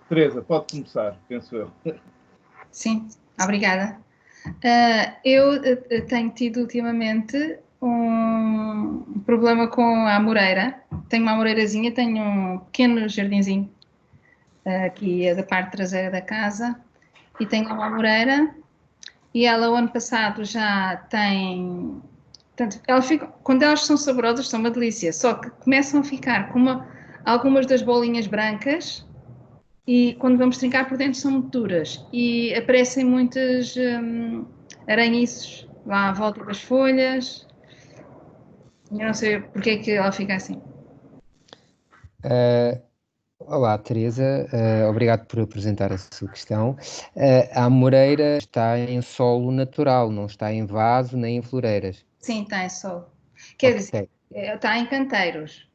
Teresa, pode começar, penso eu. Sim, obrigada. Eu tenho tido ultimamente um problema com a amoreira. Tenho uma amoreirazinha, tenho um pequeno jardinzinho aqui da parte traseira da casa e tenho uma amoreira e ela o ano passado já tem... Portanto, quando elas são saborosas são uma delícia, só que começam a ficar com algumas das bolinhas brancas e quando vamos trincar por dentro são muito duras e aparecem muitas aranhiços lá à volta das folhas. Eu não sei porque é que ela fica assim. Olá, Teresa, obrigado por apresentar a sua questão. A amoreira está em solo natural, não está em vaso nem em floreiras. Sim, está em solo. Quer dizer, está em canteiros.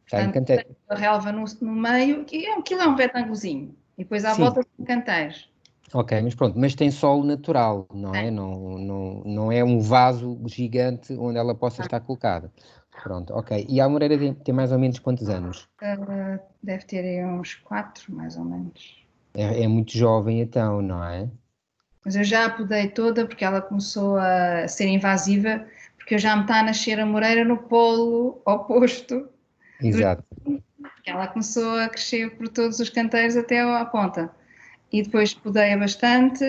Está em canteiro. A relva no meio, aquilo é um retângulozinho. E depois à volta são canteiros. Ok, mas pronto, mas tem solo natural, não é? Não é um vaso gigante onde ela possa estar colocada. Pronto, ok. E a amoreira tem mais ou menos quantos anos? Deve ter aí uns 4, mais ou menos. É muito jovem então, não é? Mas eu já a podei toda porque ela começou a ser invasiva, porque eu já me está a nascer a moreira no polo oposto. Exato. Porque ela começou a crescer por todos os canteiros até à ponta. E depois podei-a bastante,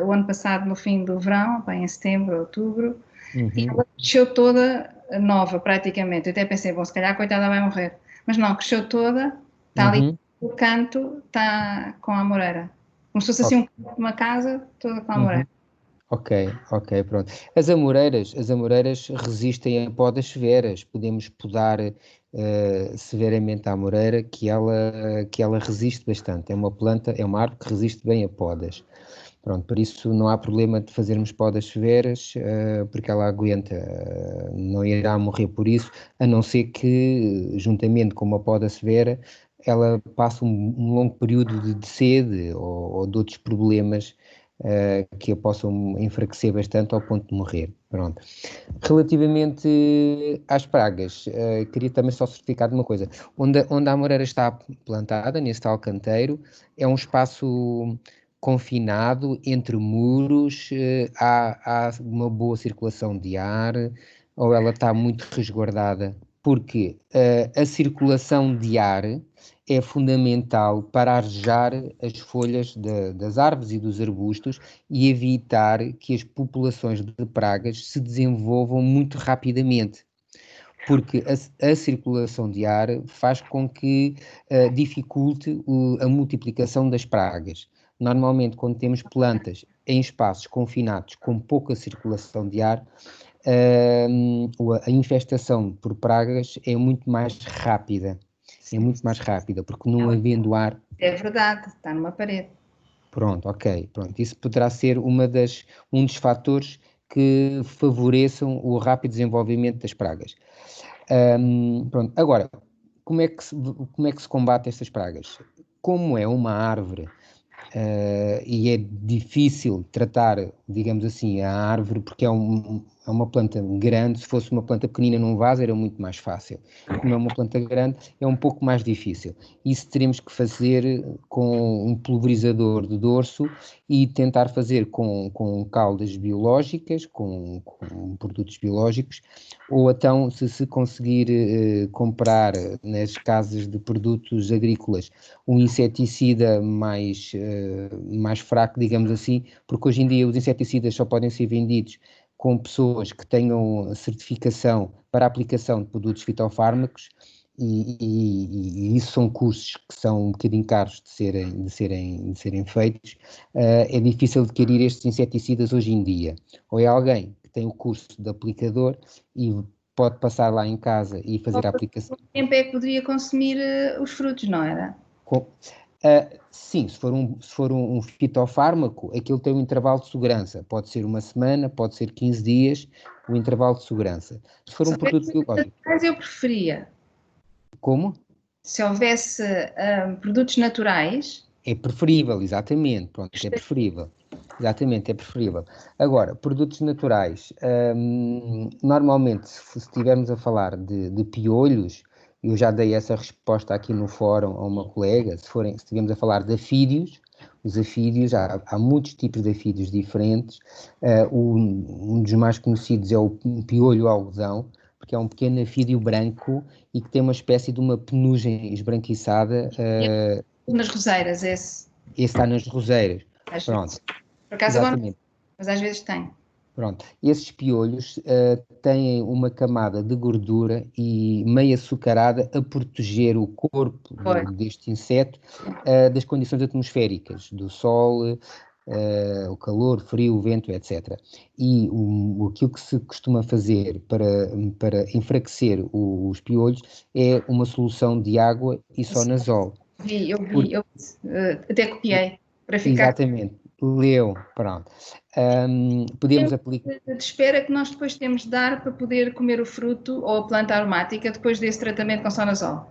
o ano passado, no fim do verão, bem em setembro, outubro, e ela cresceu toda nova, praticamente. Eu até pensei, bom, se calhar a coitada vai morrer. Mas não, cresceu toda, está ali no canto, está com a amoreira. Como se fosse assim uma casa toda com a amoreira. Ok, pronto. As amoreiras resistem a podas severas. Podemos podar severamente a amoreira, que ela resiste bastante. É uma árvore que resiste bem a podas. Pronto, por isso não há problema de fazermos podas severas, porque ela aguenta, não irá morrer por isso, a não ser que, juntamente com uma poda severa, ela passe um longo período de sede ou de outros problemas que a possam enfraquecer bastante ao ponto de morrer. Pronto. Relativamente às pragas, queria também só certificar de uma coisa. Onde a amoreira está plantada, nesse tal canteiro, é um espaço confinado entre muros, há uma boa circulação de ar, ou ela está muito resguardada? Porque a circulação de ar é fundamental para arejar as folhas das árvores e dos arbustos e evitar que as populações de pragas se desenvolvam muito rapidamente. Porque a circulação de ar faz com que dificulte a multiplicação das pragas. Normalmente, quando temos plantas em espaços confinados com pouca circulação de ar, a infestação por pragas é muito mais rápida. É muito mais rápida, porque não havendo ar... É verdade, está numa parede. Pronto, ok. Pronto. Isso poderá ser um dos fatores que favoreçam o rápido desenvolvimento das pragas. Pronto. Agora, como é que se combate estas pragas? Como é uma árvore e é difícil tratar, digamos assim, a árvore, porque é uma planta grande. Se fosse uma planta pequenina num vaso era muito mais fácil. Como é uma planta grande, é um pouco mais difícil. Isso teremos que fazer com um pulverizador de dorso e tentar fazer com caldas biológicas, com produtos biológicos, ou então, se conseguir comprar nas casas de produtos agrícolas um inseticida mais fraco, digamos assim, porque hoje em dia os inseticidas só podem ser vendidos com pessoas que tenham certificação para a aplicação de produtos fitofármacos e isso são custos que são um bocadinho caros de serem feitos. É difícil adquirir estes inseticidas hoje em dia. Ou é alguém que tem o curso de aplicador e pode passar lá em casa e fazer a aplicação. Quanto tempo é que poderia consumir os frutos, não era? Sim, se for um fitofármaco, aquilo tem um intervalo de segurança. Pode ser uma semana, pode ser 15 dias, o intervalo de segurança. Se for um produto biológico... Eu preferia. Como? Se houvesse produtos naturais... É preferível, exatamente. Pronto, é preferível. Exatamente, é preferível. Agora, produtos naturais. Normalmente, se estivermos a falar de piolhos, eu já dei essa resposta aqui no fórum a uma colega, se estivermos a falar de afídeos, os afídeos, há muitos tipos de afídeos diferentes, um dos mais conhecidos é o piolho algodão, porque é um pequeno afídeo branco e que tem uma espécie de uma penugem esbranquiçada. Nas roseiras, esse está nas roseiras. Pronto. Por acaso agora não, mas às vezes tem. Pronto. Esses piolhos têm uma camada de gordura e meio açucarada a proteger o corpo deste inseto das condições atmosféricas, do sol, o calor, o frio, o vento, etc. E aquilo que se costuma fazer para enfraquecer os piolhos é uma solução de água e sonazol. Eu vi, até copiei para ficar. Exatamente, leu, pronto. Podemos aplicar. De espera que nós depois temos de dar para poder comer o fruto ou a planta aromática depois desse tratamento com sonazol?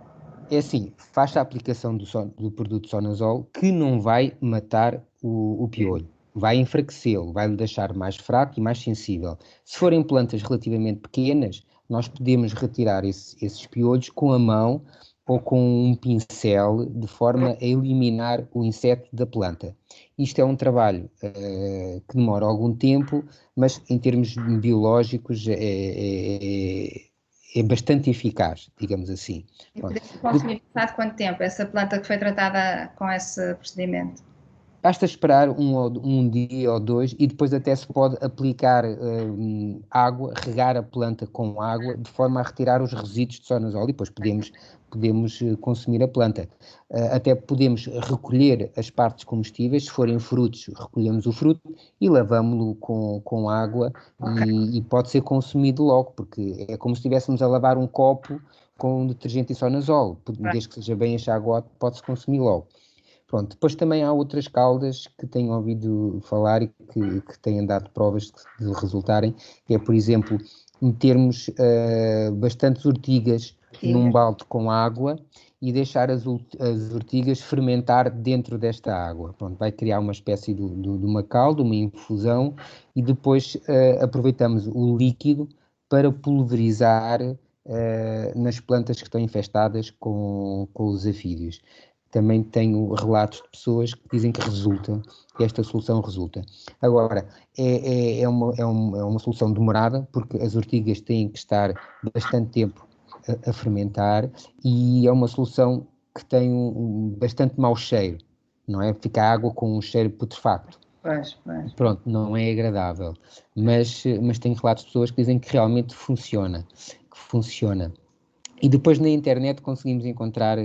É assim, faz a aplicação do produto sonazol que não vai matar o piolho, vai enfraquecê-lo, vai-lhe deixar mais fraco e mais sensível. Se forem plantas relativamente pequenas, nós podemos retirar esses piolhos com a mão ou com um pincel, de forma a eliminar o inseto da planta. Isto é um trabalho que demora algum tempo, mas em termos biológicos é bastante eficaz, digamos assim. E podemos consumir passado quanto tempo essa planta que foi tratada com esse procedimento? Basta esperar um dia ou dois e depois até se pode aplicar água, regar a planta com água, de forma a retirar os resíduos de sonazol e depois podemos consumir a planta. Até podemos recolher as partes comestíveis, se forem frutos, recolhemos o fruto e lavamos-lo com água e pode ser consumido logo, porque é como se estivéssemos a lavar um copo com detergente e sonazol, desde que seja bem enxaguado, pode-se consumir logo. Pronto, depois também há outras caudas que tenho ouvido falar e que têm dado provas de resultarem, que é, por exemplo, metermos bastantes ortigas num balde com água e deixar as ortigas fermentar dentro desta água. Pronto, vai criar uma espécie de uma calda, uma infusão, e depois aproveitamos o líquido para pulverizar nas plantas que estão infestadas com os afídeos. Também tenho relatos de pessoas que dizem que esta solução resulta. Agora, é uma solução demorada, porque as ortigas têm que estar bastante tempo a fermentar, e é uma solução que tem bastante mau cheiro, não é? Fica a água com um cheiro putrefacto. Pois. Pronto, não é agradável, mas tenho relatos de pessoas que dizem que realmente funciona. E depois na internet conseguimos encontrar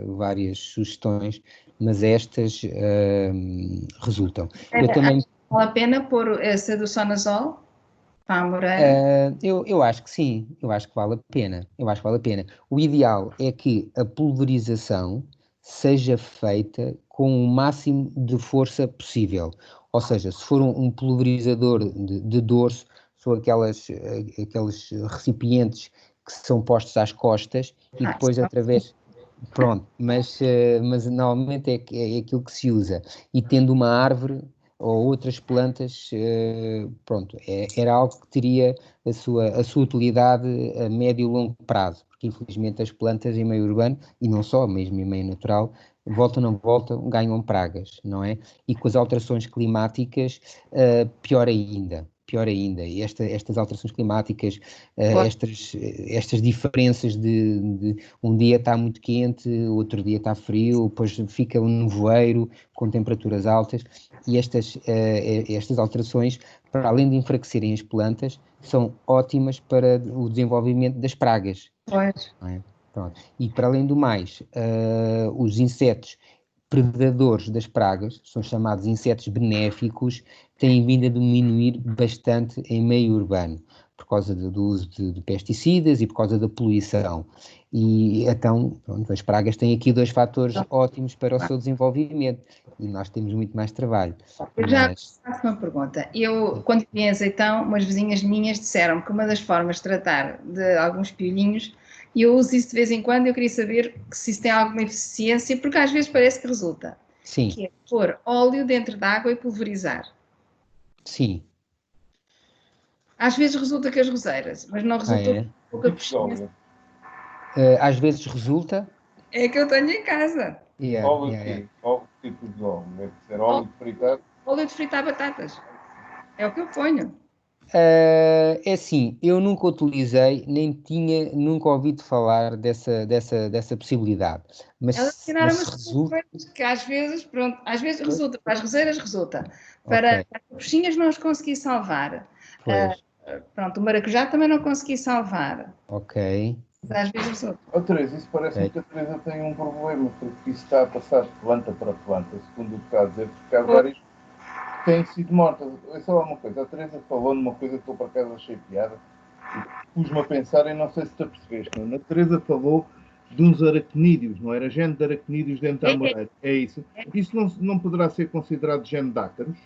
várias sugestões, mas estas resultam. Eu também... Vale a pena pôr essa do sonazol para a moreira? Eu acho que sim, eu acho que vale a pena. O ideal é que a pulverização seja feita com o máximo de força possível. Ou seja, se for um pulverizador de dorso, são aqueles recipientes que são postos às costas e depois através... Pronto, mas normalmente é aquilo que se usa. E tendo uma árvore ou outras plantas, pronto, era algo que teria a sua utilidade a médio e longo prazo, porque infelizmente as plantas em meio urbano, e não só, mesmo em meio natural, voltam não voltam, ganham pragas, não é? E com as alterações climáticas, pior ainda. Estas alterações climáticas, estas diferenças de um dia está muito quente, outro dia está frio, depois fica um nevoeiro com temperaturas altas, e estas alterações, para além de enfraquecerem as plantas, são ótimas para o desenvolvimento das pragas. Pois. Não é? Pronto. E para além do mais, os insetos predadores das pragas, são chamados insetos benéficos, têm vindo a diminuir bastante em meio urbano, por causa do uso de pesticidas e por causa da poluição. E então, pronto, as pragas têm aqui dois fatores ótimos para o seu desenvolvimento, e nós temos muito mais trabalho. Eu já faço uma pergunta. Quando vi em Azeitão, umas vizinhas minhas disseram que uma das formas de tratar de alguns piolhinhos, e eu uso isso de vez em quando, eu queria saber se isso tem alguma eficiência, porque às vezes parece que resulta. Sim. Que é pôr óleo dentro da água e pulverizar. Sim. Às vezes resulta com as roseiras, mas não resulta com pouca pesquisa. Às vezes resulta. É que eu tenho em casa. Óleo tipo de óleo? Deve ser óleo de fritar? Óleo de fritar batatas. É o que eu ponho. É assim, eu nunca utilizei, nunca ouvi de falar dessa possibilidade. Mas, Elas mas ensinaram se umas resulta. coisas que às vezes, pronto, às vezes resulta, para as roseiras resulta. Ok, Para as coxinhas não as consegui salvar. pois, Pronto, o maracujá também não consegui salvar. ok, Mas às vezes resulta. Teresa, isso parece-me ok. que a Teresa tem um problema, porque isso está a passar de planta para planta, segundo o que está a dizer, porque há várias que têm sido mortas. É só uma coisa, a Teresa falou numa coisa que eu por acaso achei piada, e pus-me a pensar, e não sei se tu percebeste, não? A Teresa falou de uns aracnídeos, não era? Género de aracnídeos dentro da amoreira. É isso? Isso não poderá ser considerado género de ácaros?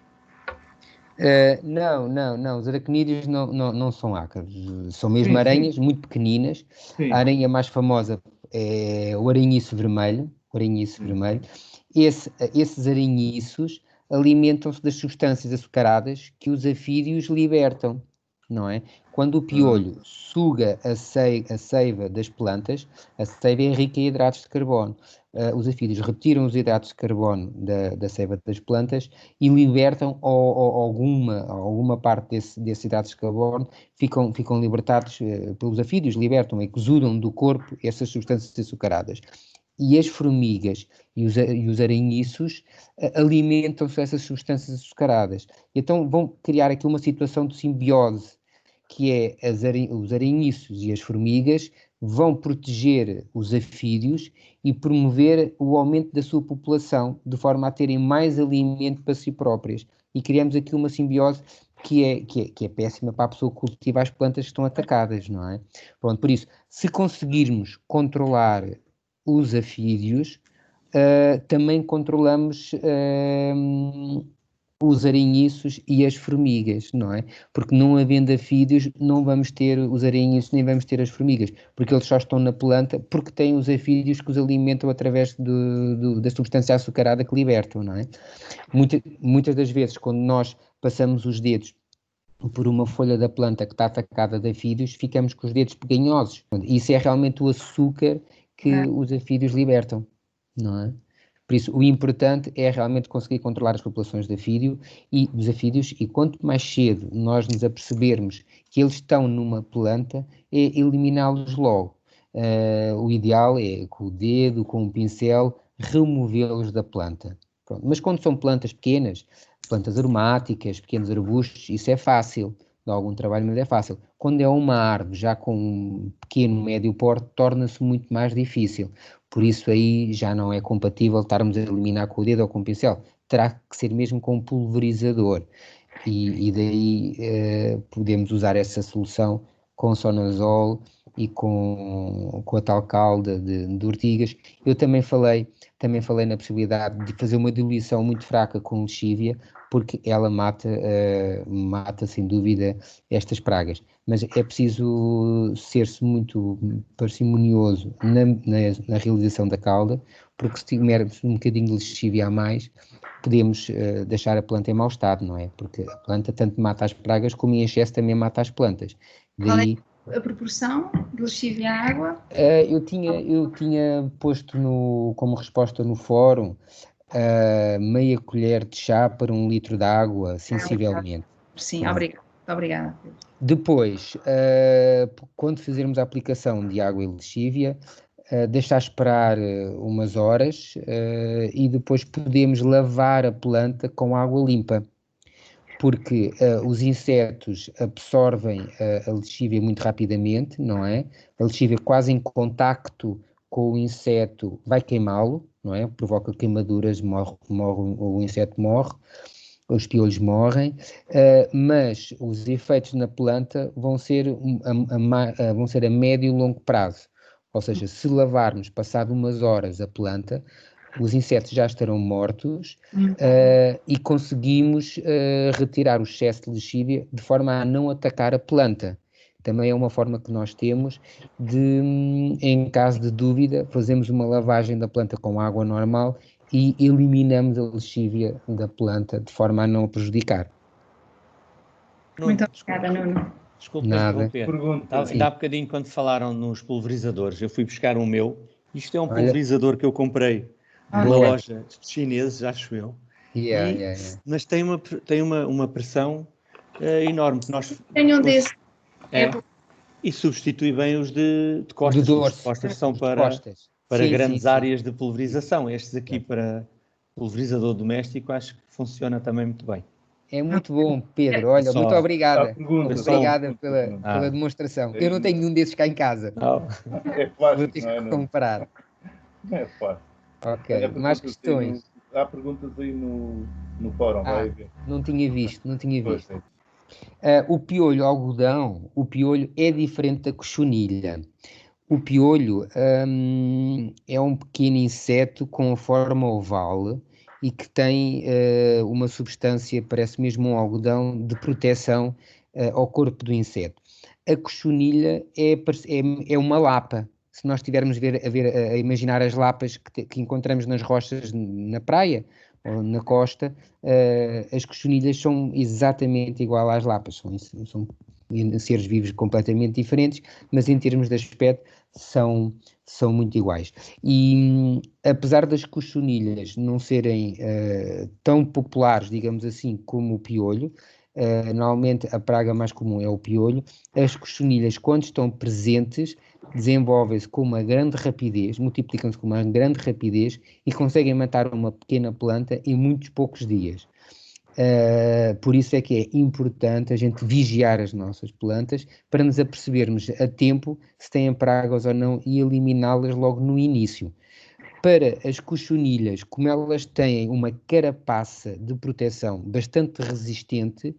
Não, os aracnídeos não são ácaros, são mesmo Sim, sim, aranhas muito pequeninas. A sim. aranha mais famosa é o aranhiço vermelho, Esses aranhiços alimentam-se das substâncias açucaradas que os afídeos libertam, não é? Quando o piolho suga a seiva das plantas, a seiva é rica em hidratos de carbono. Os afídeos retiram os hidratos de carbono da seiva das plantas e libertam alguma parte desses hidratos de carbono, ficam libertados pelos afídeos, libertam, exudam do corpo essas substâncias açucaradas. E as formigas e os aranhiços alimentam-se dessas substâncias açucaradas. Então vão criar aqui uma situação de simbiose, que é os aranhiços e as formigas vão proteger os afídeos e promover o aumento da sua população, de forma a terem mais alimento para si próprias. E criamos aqui uma simbiose que é péssima para a pessoa que cultiva as plantas que estão atacadas, não é? Pronto, por isso, se conseguirmos controlar os afídeos, também controlamos os aranhiços e as formigas, não é? Porque não havendo afídeos, não vamos ter os aranhiços nem vamos ter as formigas, porque eles só estão na planta porque têm os afídeos que os alimentam através da substância açucarada que libertam, não é? Muitas das vezes, quando nós passamos os dedos por uma folha da planta que está atacada de afídeos, ficamos com os dedos peganhosos. Isso é realmente o açúcar que os afídeos libertam, não é? Por isso, o importante é realmente conseguir controlar as populações de afídeo e dos afídeos, e quanto mais cedo nós nos apercebermos que eles estão numa planta, é eliminá-los logo. O ideal é, com o dedo, com um pincel, removê-los da planta. Pronto. Mas quando são plantas pequenas, plantas aromáticas, pequenos arbustos, isso é fácil, dá algum trabalho, mas é fácil. Quando é uma árvore já com um pequeno, médio porte, torna-se muito mais difícil. Por isso aí já não é compatível estarmos a eliminar com o dedo ou com o pincel. Terá que ser mesmo com um pulverizador. E daí podemos usar essa solução com sonazol e com a tal calda de ortigas. Eu também falei na possibilidade de fazer uma diluição muito fraca com lexívia, porque ela mata sem dúvida estas pragas. Mas é preciso ser-se muito parcimonioso na realização da calda, porque se tivermos um bocadinho de lexívia a mais, podemos deixar a planta em mau estado, não é? Porque a planta tanto mata as pragas como em excesso também mata as plantas. Qual é Daí a proporção de lexívia à água? eu tinha posto como resposta no fórum meia colher de chá para 1 litro de água, sensivelmente. Sim, obrigada. Depois, quando fizermos a aplicação de água e lexívia, deixar esperar umas horas e depois podemos lavar a planta com água limpa, porque os insetos absorvem a lexívia muito rapidamente, não é? A lexívia quase em contacto com o inseto vai queimá-lo, não é? Provoca queimaduras, o inseto morre, os piolhos morrem, mas os efeitos na planta vão ser a médio e longo prazo. Ou seja, se lavarmos passado umas horas a planta, os insetos já estarão mortos e conseguimos retirar o excesso de lexívia de forma a não atacar a planta. Também é uma forma que nós temos de, em caso de dúvida, fazemos uma lavagem da planta com água normal e eliminamos a lexívia da planta de forma a não a prejudicar. Muito obrigada, Nuno. Desculpa Nada. interromper. Pergunta. Ainda há bocadinho, quando falaram nos pulverizadores, eu fui buscar o meu. Isto é um Olha. pulverizador que eu comprei numa Boa. loja de chineses, acho eu. Mas tem uma pressão enorme. Tenho um desses. E substitui bem os de costas. De Os dorso. de costas são De para costas. grandes Sim. áreas de pulverização. Estes aqui para pulverizador doméstico acho que funciona também muito bem. É muito bom, Pedro. Olha, Só- muito obrigada. pergunta, Obrigada pergunta. pela demonstração. Eu não tenho nenhum desses cá em casa. É Vou fácil, ter não é? que comprar. Não é fácil. Ok, Olha, mais perguntas questões? há perguntas aí no fórum, vai ver. Não tinha visto. Pois é. O piolho algodão, o piolho é diferente da cochonilha. O piolho é um pequeno inseto com forma oval e que tem uma substância, parece mesmo um algodão, de proteção ao corpo do inseto. A cochonilha é uma lapa. Se nós estivermos a imaginar as lapas que encontramos nas rochas na praia ou na costa, as cochonilhas são exatamente igual às lapas. São seres vivos completamente diferentes, mas em termos de aspecto são muito iguais. E apesar das cochonilhas não serem tão populares, digamos assim, como o piolho, normalmente a praga mais comum é o piolho, as cochonilhas, quando estão presentes, desenvolvem-se com uma grande rapidez, multiplicam-se com uma grande rapidez e conseguem matar uma pequena planta em muitos poucos dias. Por isso é que é importante a gente vigiar as nossas plantas para nos apercebermos a tempo se têm pragas ou não e eliminá-las logo no início. Para as cochonilhas, como elas têm uma carapaça de proteção bastante resistente,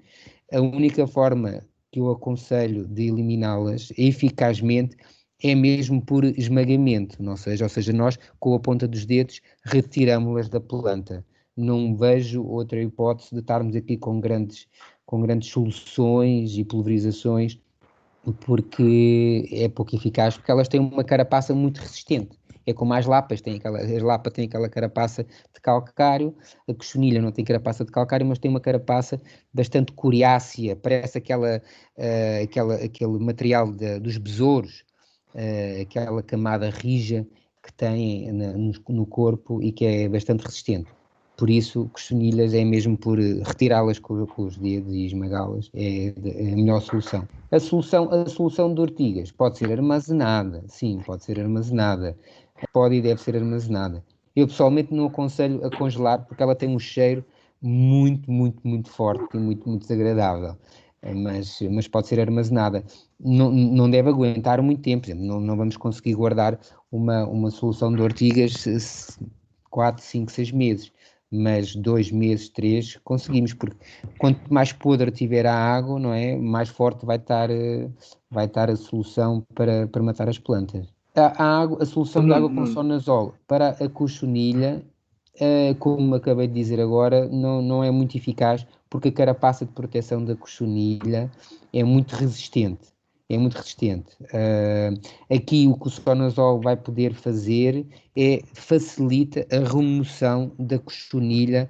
a única forma que eu aconselho de eliminá-las eficazmente é mesmo por esmagamento, ou seja, nós com a ponta dos dedos retiramos-las da planta. Não vejo outra hipótese de estarmos aqui com grandes soluções e pulverizações, porque é pouco eficaz, porque elas têm uma carapaça muito resistente. É como as lapas, as lapas têm aquela carapaça de calcário, a cochonilha não tem carapaça de calcário, mas tem uma carapaça bastante coriácea, parece aquele material dos besouros, aquela camada rija que tem no corpo e que é bastante resistente. Por isso, cochonilhas é mesmo por retirá-las com os dedos e esmagá-las, é a melhor solução. A solução de ortigas pode ser armazenada, sim, pode ser armazenada, pode e deve ser armazenada. Eu pessoalmente não aconselho a congelar porque ela tem um cheiro muito, muito, muito forte e muito, muito desagradável, mas pode ser armazenada. Não deve aguentar muito tempo, não vamos conseguir guardar uma solução de ortigas 4, 5, 6 meses. Mas 2 meses, 3, conseguimos, porque quanto mais podre tiver a água, não é, mais forte vai estar a solução para matar as plantas. A solução de água com sonazol para a cochonilha, como acabei de dizer agora, não é muito eficaz, porque a carapaça de proteção da cochonilha é muito resistente. Aqui o que o sonazol vai poder fazer facilita a remoção da cochonilha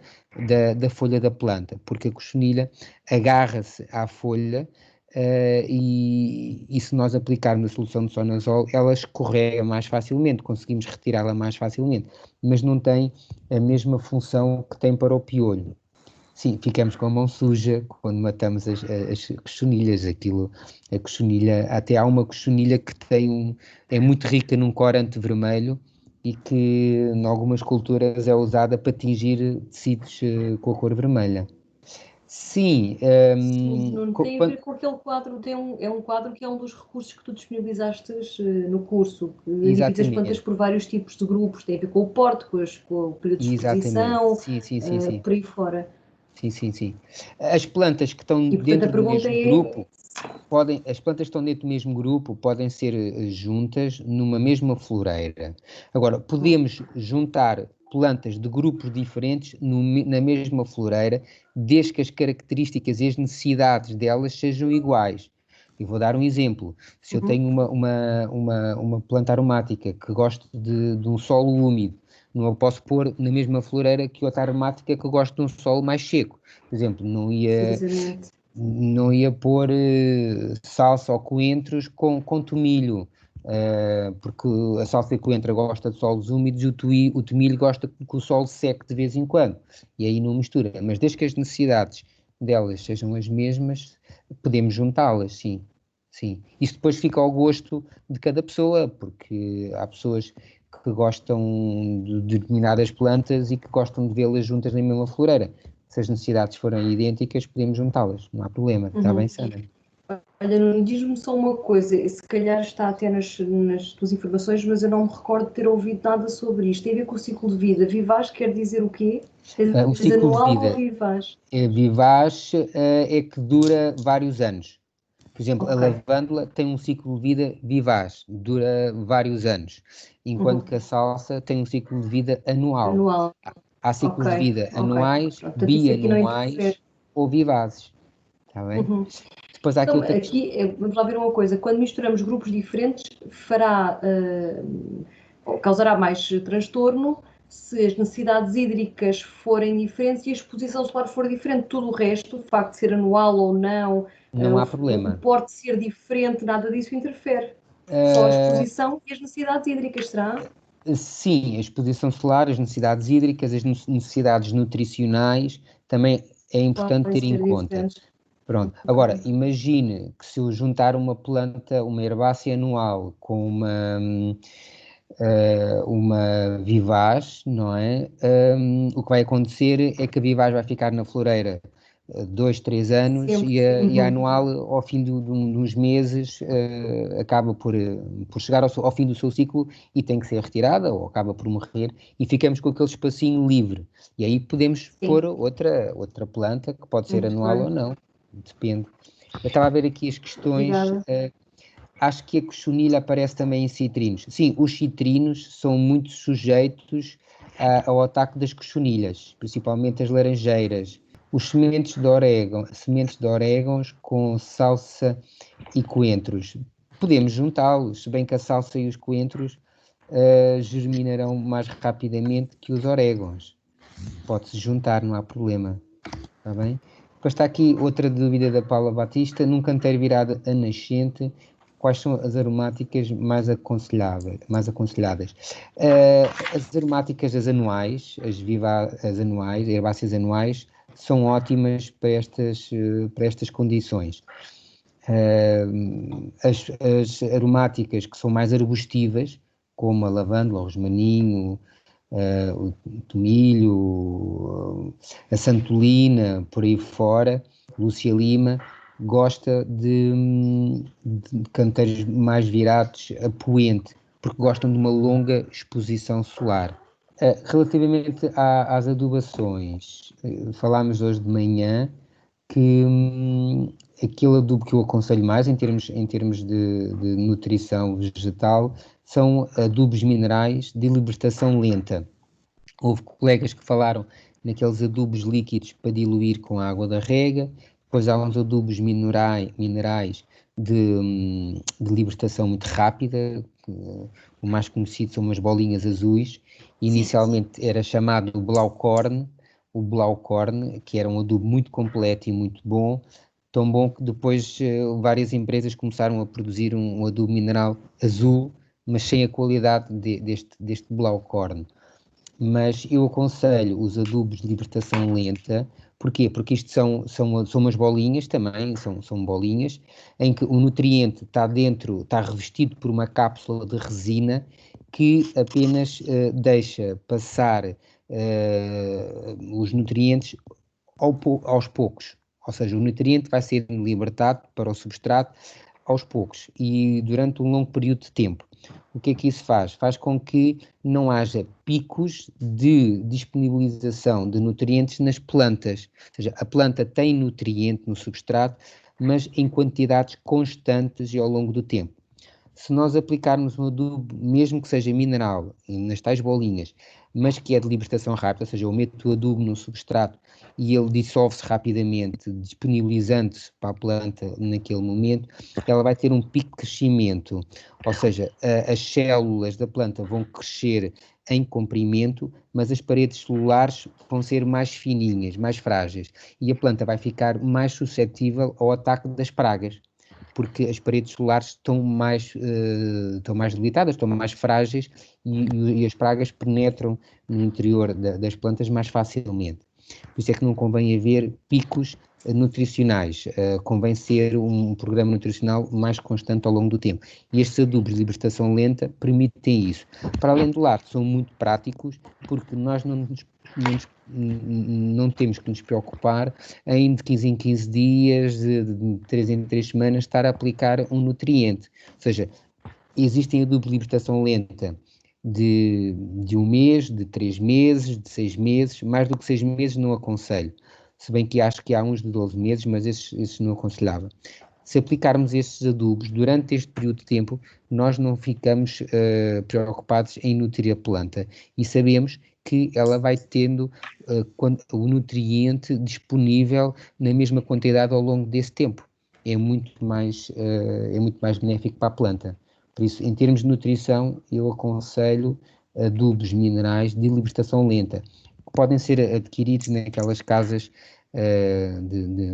da folha da planta, porque a cochonilha agarra-se à folha e se nós aplicarmos a solução de sonazol, ela escorrega mais facilmente, conseguimos retirá-la mais facilmente, mas não tem a mesma função que tem para o piolho. Sim, ficamos com a mão suja quando matamos as cochonilhas. A cochonilha, até há uma cochonilha que é muito rica num corante vermelho e que em algumas culturas é usada para tingir tecidos com a cor vermelha. Sim. Não tem a ver com aquele quadro, é um quadro que é um dos recursos que tu disponibilizaste no curso, que divide as plantas por vários tipos de grupos, tem a ver com o porte, com o período de exposição, sim. por aí fora. Sim. As plantas que estão dentro do mesmo grupo as plantas que estão dentro do mesmo grupo podem ser juntas numa mesma floreira. Agora, podemos juntar plantas de grupos diferentes na mesma floreira, desde que as características e as necessidades delas sejam iguais. Eu vou dar um exemplo. Se eu tenho uma planta aromática que gosto de um solo úmido, não a posso pôr na mesma floreira que outra aromática que eu gosto de um solo mais seco. Por exemplo, não ia não ia pôr salsa ou coentros com tomilho, porque a salsa e coentro gosta de solos úmidos e o tomilho gosta que o solo seque de vez em quando, e aí não mistura. Mas desde que as necessidades delas sejam as mesmas, podemos juntá-las, sim. Sim. Isso depois fica ao gosto de cada pessoa, porque há pessoas que gostam de determinadas plantas e que gostam de vê-las juntas na mesma floreira. Se as necessidades forem idênticas, podemos juntá-las, não há problema. Está bem, Sandra? Olha, diz-me só uma coisa, se calhar está até nas tuas informações, mas eu não me recordo de ter ouvido nada sobre isto. Tem a ver com o ciclo de vida. Vivaz quer dizer o quê? O ciclo anual de vida ou vivaz? Vivaz é que dura vários anos. Por exemplo, a lavândula tem um ciclo de vida vivaz, dura vários anos, enquanto que a salsa tem um ciclo de vida anual. Há ciclos de vida anuais, bianuais ou vivazes. Está bem? Depois há aqui outra questão. Vamos lá ver uma coisa. Quando misturamos grupos diferentes, causará mais transtorno se as necessidades hídricas forem diferentes e a exposição solar for diferente. Tudo o resto, o facto de ser anual ou não, não há problema. O porte ser diferente, nada disso interfere. Só a exposição e as necessidades hídricas, será? Sim, a exposição solar, as necessidades hídricas, as necessidades nutricionais, também é importante ter em conta. Pronto. Agora, imagine que se eu juntar uma planta, uma herbácea anual com uma vivaz, não é? O que vai acontecer é que a vivaz vai ficar na floreira 2, 3 anos e a anual, ao fim de uns meses, acaba por chegar ao fim do seu ciclo e tem que ser retirada ou acaba por morrer e ficamos com aquele espacinho livre. E aí podemos pôr outra planta, que pode ser anual ou não, depende. Eu estava a ver aqui as questões. Acho que a cochonilha aparece também em citrinos. Sim, os citrinos são muito sujeitos ao ataque das cochonilhas, principalmente as laranjeiras. Os sementes de orégãos com salsa e coentros. Podemos juntá-los, se bem que a salsa e os coentros germinarão mais rapidamente que os orégãos. Pode-se juntar, não há problema. Está bem? Depois está aqui outra dúvida da Paula Batista. Num canteiro virado a nascente, quais são as aromáticas mais aconselhadas? As aromáticas, as anuais, as anuais, herbáceas anuais, são ótimas para estas condições. As aromáticas que são mais arbustivas, como a lavândula, o rosmaninho, o tomilho, a santolina, por aí fora, Lúcia Lima, gosta de canteiros mais virados a poente, porque gostam de uma longa exposição solar. Relativamente às adubações, falámos hoje de manhã que aquele adubo que eu aconselho mais em termos de nutrição vegetal são adubos minerais de libertação lenta. Houve colegas que falaram naqueles adubos líquidos para diluir com a água da rega, depois há uns adubos minerais de libertação muito rápida, o mais conhecido são umas bolinhas azuis, inicialmente era chamado Blaukorn, o Blaukorn, que era um adubo muito completo e muito bom, tão bom que depois várias empresas começaram a produzir um adubo mineral azul, mas sem a qualidade deste Blaukorn. Mas eu aconselho os adubos de libertação lenta. Porquê? Porque isto são umas bolinhas também, são bolinhas, em que o nutriente está revestido por uma cápsula de resina que apenas deixa passar os nutrientes aos poucos. Ou seja, o nutriente vai ser libertado para o substrato aos poucos e durante um longo período de tempo. O que é que isso faz? Faz com que não haja picos de disponibilização de nutrientes nas plantas. Ou seja, a planta tem nutriente no substrato, mas em quantidades constantes e ao longo do tempo. Se nós aplicarmos um adubo, mesmo que seja mineral, nas tais bolinhas, mas que é de libertação rápida, ou seja, eu meto o adubo no substrato e ele dissolve-se rapidamente, disponibilizando-se para a planta naquele momento, ela vai ter um pico de crescimento, ou seja, as células da planta vão crescer em comprimento, mas as paredes celulares vão ser mais fininhas, mais frágeis, e a planta vai ficar mais suscetível ao ataque das pragas, porque as paredes celulares estão mais debilitadas, estão mais frágeis e as pragas penetram no interior das plantas mais facilmente. Por isso é que não convém haver picos nutricionais, convém ser um programa nutricional mais constante ao longo do tempo. E estes adubos de libertação lenta permitem isso. Para além do lado, são muito práticos, porque nós não temos que nos preocupar em de 15 em 15 dias, de 3 em 3 semanas, estar a aplicar um nutriente. Ou seja, existem adubos de libertação lenta de 1 mês, de 3 meses, de 6 meses, mais do que 6 meses não aconselho, se bem que acho que há uns de 12 meses, mas esses não aconselhava. Se aplicarmos esses adubos durante este período de tempo, nós não ficamos preocupados em nutrir a planta e sabemos que ela vai tendo o nutriente disponível na mesma quantidade ao longo desse tempo. É muito mais benéfico para a planta. Por isso, em termos de nutrição, eu aconselho adubos minerais de libertação lenta, que podem ser adquiridos naquelas casas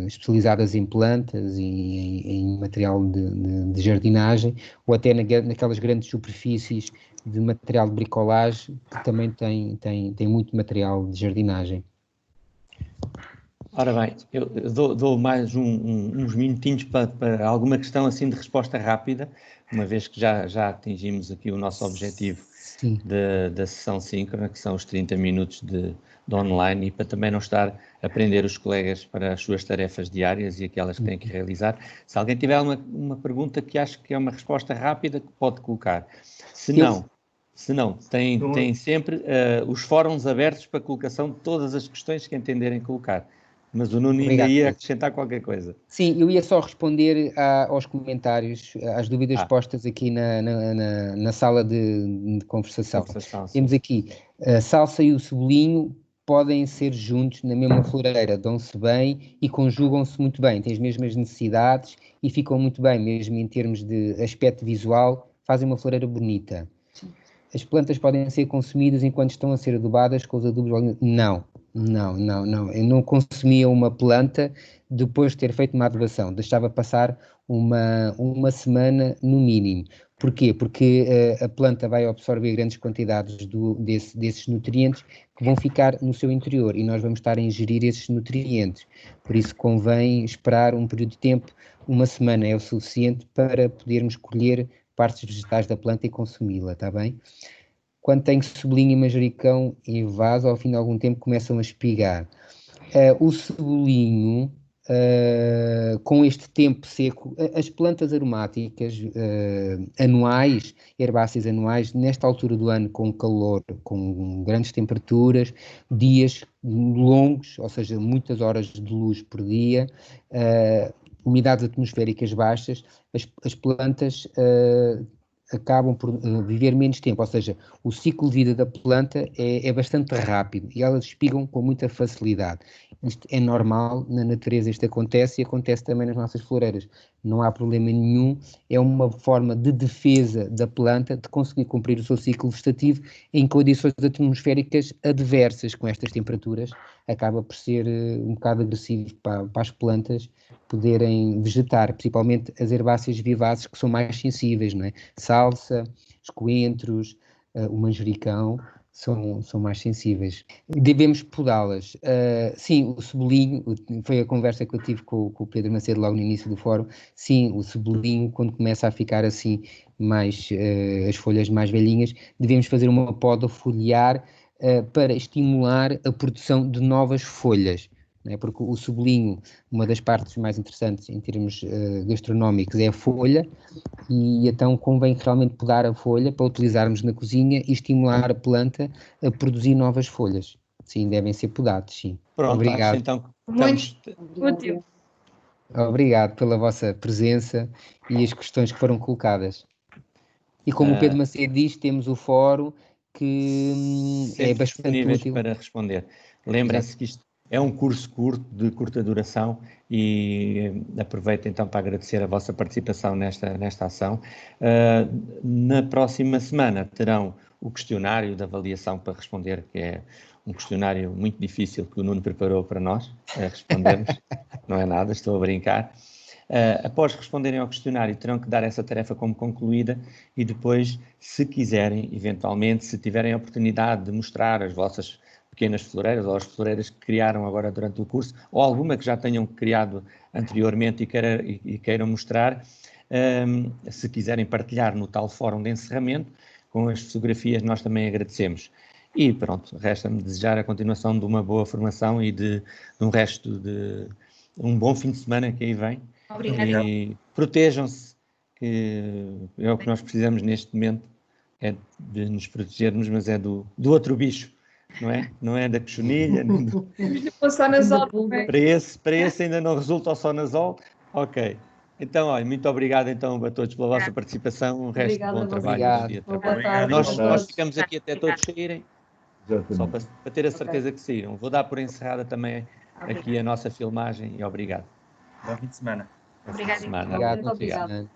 especializadas em plantas e em material de jardinagem, ou até naquelas grandes superfícies de material de bricolagem, que também tem muito material de jardinagem. Ora bem, eu dou mais uns minutinhos para alguma questão assim de resposta rápida, uma vez que já atingimos aqui o nosso objetivo da sessão síncrona, que são os 30 minutos de online, e para também não estar a prender os colegas para as suas tarefas diárias e aquelas que têm que realizar. Se alguém tiver uma pergunta que acho que é uma resposta rápida, que pode colocar. Se não, tem sempre os fóruns abertos para colocação de todas as questões que entenderem colocar. Mas o Nuno ainda ia acrescentar qualquer coisa. Sim, eu ia só responder aos comentários, às dúvidas postas aqui na sala de conversação. Temos aqui a salsa e o cebolinho podem ser juntos na mesma floreira, dão-se bem e conjugam-se muito bem, têm as mesmas necessidades e ficam muito bem, mesmo em termos de aspecto visual, fazem uma floreira bonita. As plantas podem ser consumidas enquanto estão a ser adubadas com os adubos? Não. Eu não consumia uma planta depois de ter feito uma adubação. Deixava passar uma semana no mínimo. Porquê? Porque a planta vai absorver grandes quantidades desses nutrientes que vão ficar no seu interior e nós vamos estar a ingerir esses nutrientes. Por isso convém esperar um período de tempo, uma semana é o suficiente para podermos colher partes vegetais da planta e consumi-la, está bem? Quando tem cebolinho e manjericão em vaso, ao fim de algum tempo começam a espigar. O cebolinho, com este tempo seco, as plantas aromáticas anuais, herbáceas anuais, nesta altura do ano com calor, com grandes temperaturas, dias longos, ou seja, muitas horas de luz por dia, umidades atmosféricas baixas, as plantas acabam por viver menos tempo, ou seja, o ciclo de vida da planta é bastante rápido e elas espigam com muita facilidade. Isto é normal, na natureza isto acontece e acontece também nas nossas floreiras. Não há problema nenhum, é uma forma de defesa da planta de conseguir cumprir o seu ciclo vegetativo em condições atmosféricas adversas. Com estas temperaturas acaba por ser um bocado agressivo para as plantas poderem vegetar, principalmente as herbáceas vivaces que são mais sensíveis, não é? Salsa, os coentros, o manjericão são mais sensíveis. Devemos podá-las. Sim, o cebolinho, foi a conversa que eu tive com o Pedro Macedo logo no início do fórum. Sim, o cebolinho, quando começa a ficar assim, mais as folhas mais velhinhas, devemos fazer uma poda foliar para estimular a produção de novas folhas. Porque o cebolinho, uma das partes mais interessantes em termos gastronómicos é a folha, e então convém realmente podar a folha para utilizarmos na cozinha e estimular a planta a produzir novas folhas. Sim, devem ser podados, sim. Pronto, obrigado. Então, muito útil. Obrigado pela vossa presença e as questões que foram colocadas. E como o Pedro Macedo diz, temos o fórum que é bastante útil para responder. Lembrem-se que isto é um curso curto, de curta duração, e aproveito então para agradecer a vossa participação nesta ação. Na próxima semana terão o questionário de avaliação para responder, que é um questionário muito difícil que o Nuno preparou para nós respondermos. Não é nada, estou a brincar. Após responderem ao questionário, terão que dar essa tarefa como concluída e depois, se quiserem, eventualmente, se tiverem a oportunidade de mostrar as vossas pequenas floreiras ou as floreiras que criaram agora durante o curso, ou alguma que já tenham criado anteriormente e queiram mostrar, se quiserem partilhar no tal fórum de encerramento, com as fotografias, nós também agradecemos. E pronto, resta-me desejar a continuação de uma boa formação e de um resto de um bom fim de semana que aí vem. Obrigada. E protejam-se, que é o que nós precisamos neste momento, é de nos protegermos, mas é do outro bicho, não é? Não é da cochonilha. Para esse ainda não resulta o sonazol. Ok. Então, olha, muito obrigado então a todos pela vossa participação, um resto de bom trabalho. Nós ficamos aqui até todos saírem, só para ter a certeza que saíram. Vou dar por encerrada também aqui a nossa filmagem e obrigado. Bom fim de semana. Obrigada. Obrigado.